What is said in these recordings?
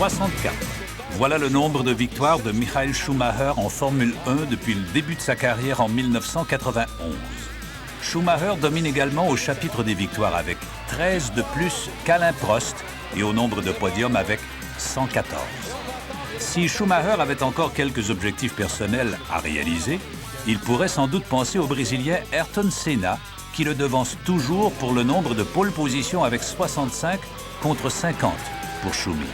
64. Voilà le nombre de victoires de Michael Schumacher en Formule 1 depuis le début de sa carrière en 1991. Schumacher domine également au chapitre des victoires avec 13 de plus qu'Alain Prost et au nombre de podiums avec 114. Si Schumacher avait encore quelques objectifs personnels à réaliser, il pourrait sans doute penser au Brésilien Ayrton Senna, qui le devance toujours pour le nombre de pole positions avec 65 contre 50 pour Schumi.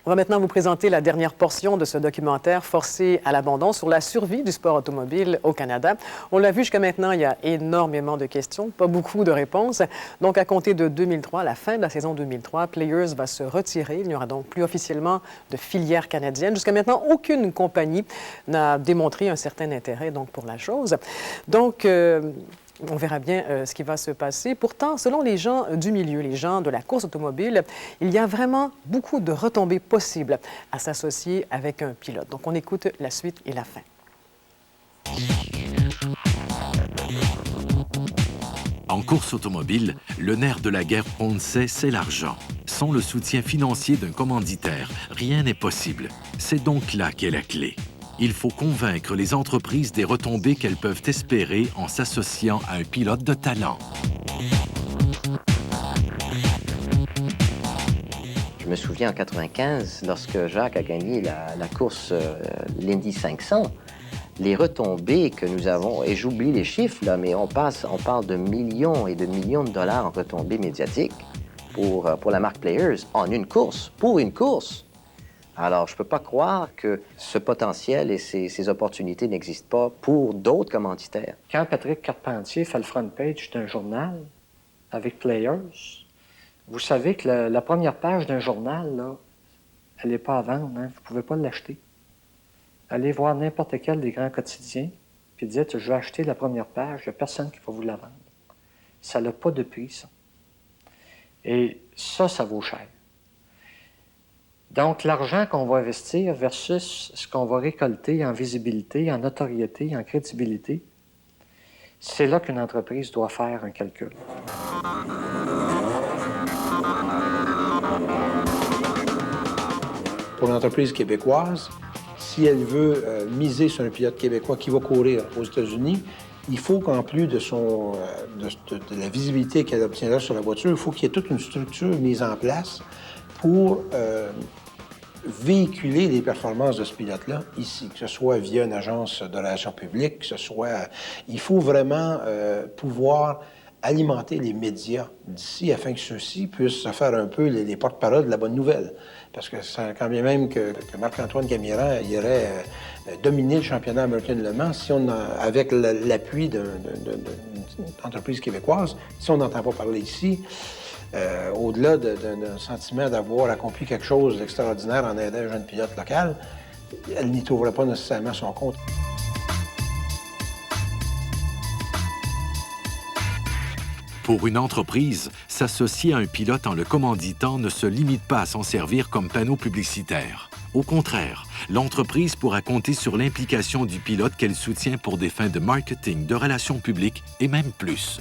On va maintenant vous présenter la dernière portion de ce documentaire forcé à l'abandon sur la survie du sport automobile au Canada. On l'a vu jusqu'à maintenant, il y a énormément de questions, pas beaucoup de réponses. Donc, à compter de 2003, à la fin de la saison 2003, Players va se retirer. Il n'y aura donc plus officiellement de filière canadienne. Jusqu'à maintenant, aucune compagnie n'a démontré un certain intérêt donc, pour la chose. Donc, on verra bien ce qui va se passer. Pourtant, selon les gens du milieu, les gens de la course automobile, il y a vraiment beaucoup de retombées possibles à s'associer avec un pilote. Donc, on écoute la suite et la fin. En course automobile, le nerf de la guerre, on le sait, c'est l'argent. Sans le soutien financier d'un commanditaire, rien n'est possible. C'est donc là qu'est la clé. Il faut convaincre les entreprises des retombées qu'elles peuvent espérer en s'associant à un pilote de talent. Je me souviens en 1995, lorsque Jacques a gagné la course l'Indy 500, les retombées que nous avons, et j'oublie les chiffres, là, mais on parle de millions et de millions de dollars en retombées médiatiques pour la marque Players en une course, pour une course. Alors, je ne peux pas croire que ce potentiel et ces opportunités n'existent pas pour d'autres commanditaires. Quand Patrick Carpentier fait le front page d'un journal avec Players, vous savez que la première page d'un journal, là, elle n'est pas à vendre, hein? Vous ne pouvez pas l'acheter. Allez voir n'importe quel des grands quotidiens, puis dites, je vais acheter la première page, il n'y a personne qui va vous la vendre. Ça n'a pas de prix, ça. Et ça vaut cher. Donc, l'argent qu'on va investir versus ce qu'on va récolter en visibilité, en notoriété, en crédibilité, c'est là qu'une entreprise doit faire un calcul. Pour une entreprise québécoise, si elle veut miser sur un pilote québécois qui va courir aux États-Unis, il faut qu'en plus de la visibilité qu'elle obtiendra sur la voiture, il faut qu'il y ait toute une structure mise en place pour véhiculer les performances de ce pilote-là ici, que ce soit via une agence de relations publiques, que ce soit... Il faut vraiment pouvoir alimenter les médias d'ici afin que ceux-ci puissent se faire un peu les porte-parole de la bonne nouvelle. Parce que quand bien même que Marc-Antoine Gamiran irait dominer le championnat américain de Le Mans, si on avec l'appui d'une entreprise québécoise, si on n'entend pas parler ici, au-delà d'un sentiment d'avoir accompli quelque chose d'extraordinaire en aidant un jeune pilote local, elle n'y trouverait pas nécessairement son compte. Pour une entreprise, s'associer à un pilote en le commanditant ne se limite pas à s'en servir comme panneau publicitaire. Au contraire, l'entreprise pourra compter sur l'implication du pilote qu'elle soutient pour des fins de marketing, de relations publiques et même plus.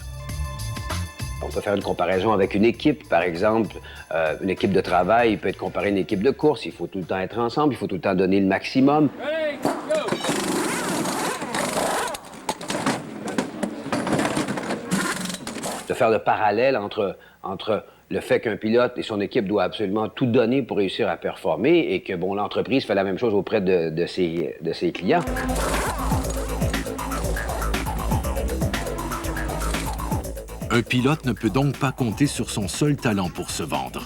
On peut faire une comparaison avec une équipe, par exemple. Une équipe de travail peut être comparée à une équipe de course. Il faut tout le temps être ensemble, il faut tout le temps donner le maximum. Ready, go! De faire le parallèle entre le fait qu'un pilote et son équipe doivent absolument tout donner pour réussir à performer et que, bon, l'entreprise fait la même chose auprès de ses clients. Un pilote ne peut donc pas compter sur son seul talent pour se vendre.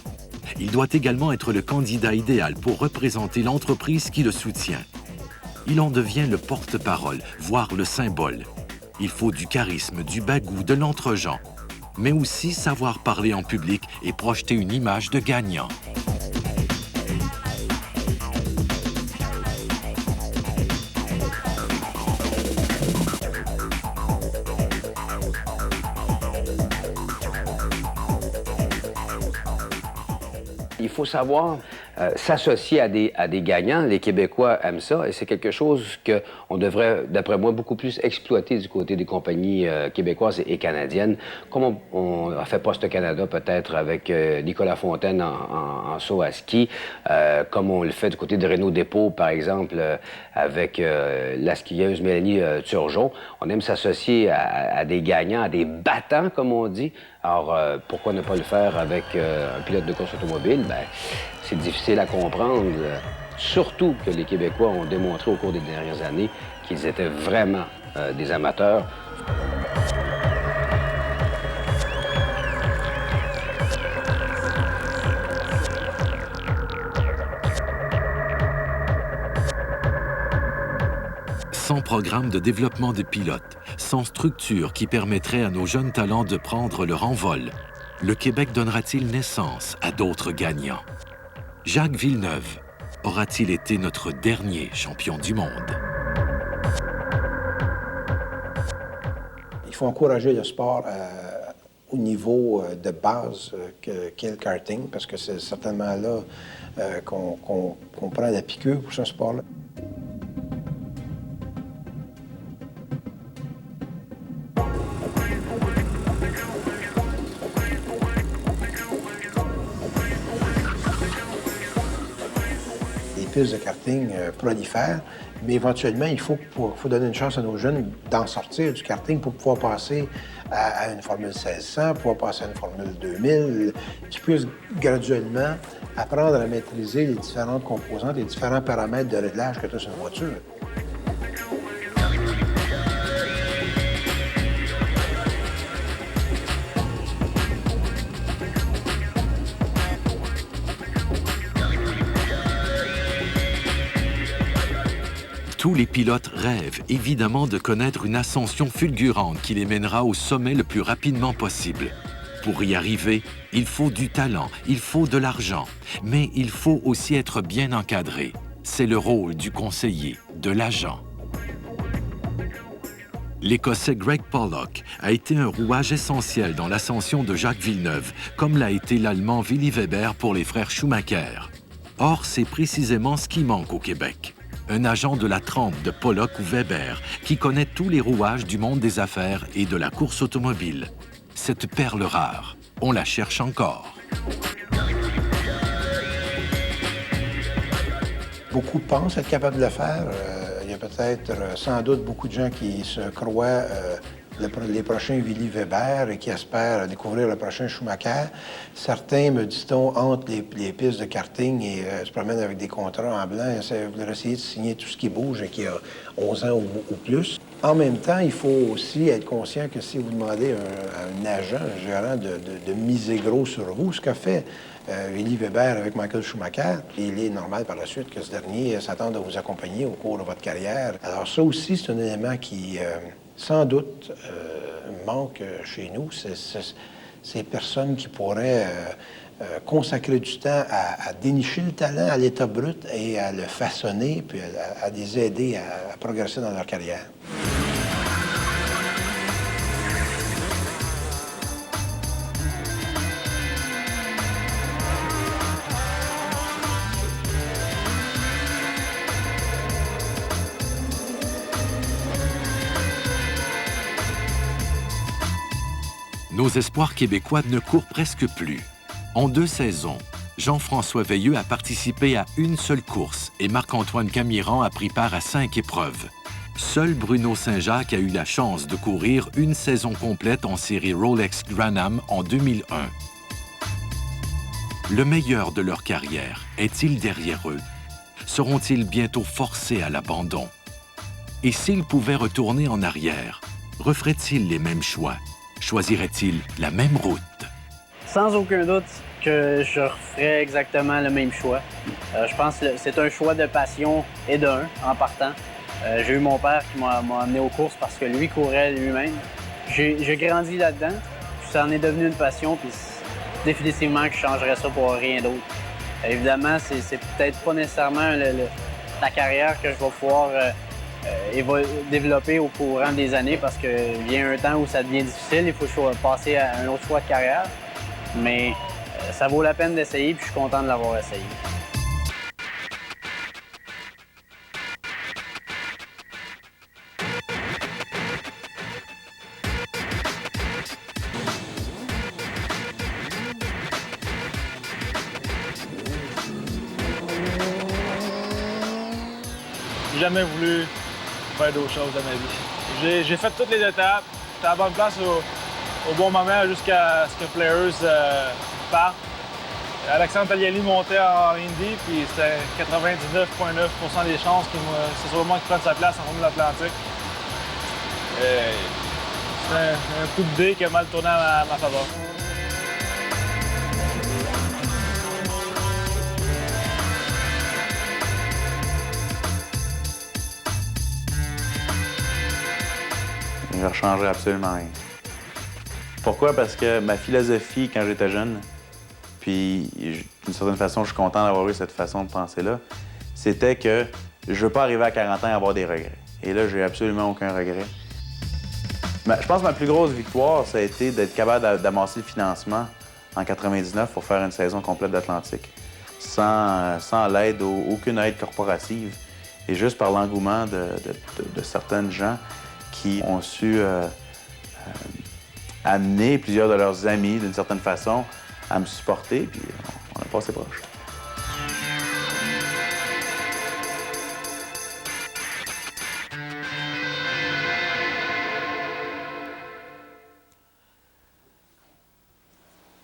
Il doit également être le candidat idéal pour représenter l'entreprise qui le soutient. Il en devient le porte-parole, voire le symbole. Il faut du charisme, du bagou, de l'entre-gens, mais aussi savoir parler en public et projeter une image de gagnant. Il faut savoir s'associer à des gagnants. Les Québécois aiment ça et c'est quelque chose qu'on devrait, d'après moi, beaucoup plus exploiter du côté des compagnies québécoises et canadiennes, comme on a fait Poste Canada peut-être avec Nicolas Fontaine en saut à ski, comme on le fait du côté de Renault Dépôt, par exemple, avec la skieuse Mélanie Turgeon. On aime s'associer à des gagnants, à des battants, comme on dit. Alors, pourquoi ne pas le faire avec un pilote de course automobile? Bien, c'est difficile à comprendre, surtout que les Québécois ont démontré au cours des dernières années qu'ils étaient vraiment des amateurs. Sans programme de développement de pilotes, sans structure qui permettrait à nos jeunes talents de prendre leur envol, le Québec donnera-t-il naissance à d'autres gagnants? Jacques Villeneuve aura-t-il été notre dernier champion du monde? Il faut encourager le sport au niveau de base qu'est le karting, parce que c'est certainement là qu'on prend la piqûre pour ce sport-là. Pistes de karting prolifèrent, mais éventuellement, il faut donner une chance à nos jeunes d'en sortir du karting pour pouvoir passer à une Formule 1600, pouvoir passer à une Formule 2000, qu'ils puissent graduellement apprendre à maîtriser les différentes composantes et les différents paramètres de réglage que tu as sur une voiture. Tous les pilotes rêvent évidemment de connaître une ascension fulgurante qui les mènera au sommet le plus rapidement possible. Pour y arriver, il faut du talent, il faut de l'argent, mais il faut aussi être bien encadré. C'est le rôle du conseiller, de l'agent. L'Écossais Greg Pollock a été un rouage essentiel dans l'ascension de Jacques Villeneuve, comme l'a été l'Allemand Willy Weber pour les frères Schumacher. Or, c'est précisément ce qui manque au Québec. Un agent de la trempe de Pollock ou Weber qui connaît tous les rouages du monde des affaires et de la course automobile. Cette perle rare, on la cherche encore. Beaucoup pensent être capables de le faire. Il y a peut-être, sans doute, beaucoup de gens qui se croient les prochains Willy Weber et qui espèrent découvrir le prochain Schumacher. Certains, me dit-on, hantent les pistes de karting et se promènent avec des contrats en blanc et veulent essayer de signer tout ce qui bouge et qui a 11 ans ou plus. En même temps, il faut aussi être conscient que si vous demandez à un agent, un gérant de miser gros sur vous, ce qu'a fait Willy Weber avec Michael Schumacher, il est normal par la suite que ce dernier s'attende à vous accompagner au cours de votre carrière. Alors ça aussi, c'est un élément qui, sans doute, manque chez nous. Ces personnes qui pourraient consacrer du temps à dénicher le talent à l'état brut et à le façonner, puis à les aider à progresser dans leur carrière. Nos espoirs québécois ne courent presque plus. En 2 saisons, Jean-François Veilleux a participé à une seule course et Marc-Antoine Camiran a pris part à 5 épreuves. Seul Bruno Saint-Jacques a eu la chance de courir une saison complète en série Rolex Granham en 2001. Le meilleur de leur carrière est-il derrière eux? Seront-ils bientôt forcés à l'abandon? Et s'ils pouvaient retourner en arrière, referaient-ils les mêmes choix? Choisirait-il la même route? Sans aucun doute que je referais exactement le même choix. Je pense que c'est un choix de passion et d'un en partant. J'ai eu mon père qui m'a amené aux courses parce que lui courait lui-même. J'ai grandi là-dedans, puis ça en est devenu une passion, puis définitivement que je changerais ça pour rien d'autre. Évidemment, c'est peut-être pas nécessairement la carrière que je vais pouvoir développer au courant des années parce qu'il vient un temps où ça devient difficile, il faut passer à un autre choix de carrière. Mais ça vaut la peine d'essayer, puis je suis content de l'avoir essayé. jamais voulu faire d'autres choses dans ma vie. J'ai fait toutes les étapes. J'étais à la bonne place au bon moment jusqu'à ce que Players parte. Alexandre Tagliali montait en Indy, puis c'était 99,9% des chances que c'est sur le moment qu'il prenne sa place en fond de l'Atlantique. C'est un coup de dé qui a mal tourné à ma faveur. Je ne rechangerai absolument rien. Pourquoi? Parce que ma philosophie, quand j'étais jeune, puis d'une certaine façon, je suis content d'avoir eu cette façon de penser-là, c'était que je veux pas arriver à 40 ans et avoir des regrets. Et là, j'ai absolument aucun regret. Je pense que ma plus grosse victoire, ça a été d'être capable d'amasser le financement en 99 pour faire une saison complète d'Atlantique, sans l'aide, aucune aide corporative, et juste par l'engouement de certaines gens qui ont su amener plusieurs de leurs amis, d'une certaine façon, à me supporter, puis on a passé proche.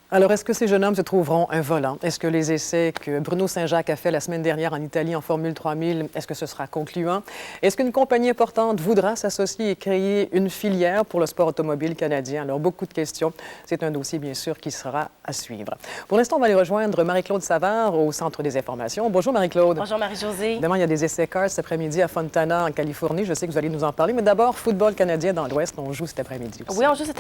Alors, est-ce que ces jeunes hommes se trouveront un volant? Est-ce que les essais que Bruno Saint-Jacques a fait la semaine dernière en Italie en Formule 3000, est-ce que ce sera concluant? Est-ce qu'une compagnie importante voudra s'associer et créer une filière pour le sport automobile canadien? Alors, beaucoup de questions. C'est un dossier, bien sûr, qui sera à suivre. Pour l'instant, on va aller rejoindre Marie-Claude Savard au Centre des informations. Bonjour, Marie-Claude. Bonjour, Marie-Josée. Évidemment, il y a des essais cars cet après-midi à Fontana, en Californie. Je sais que vous allez nous en parler. Mais d'abord, football canadien dans l'Ouest. On joue cet après-midi aussi. Oui, on joue cet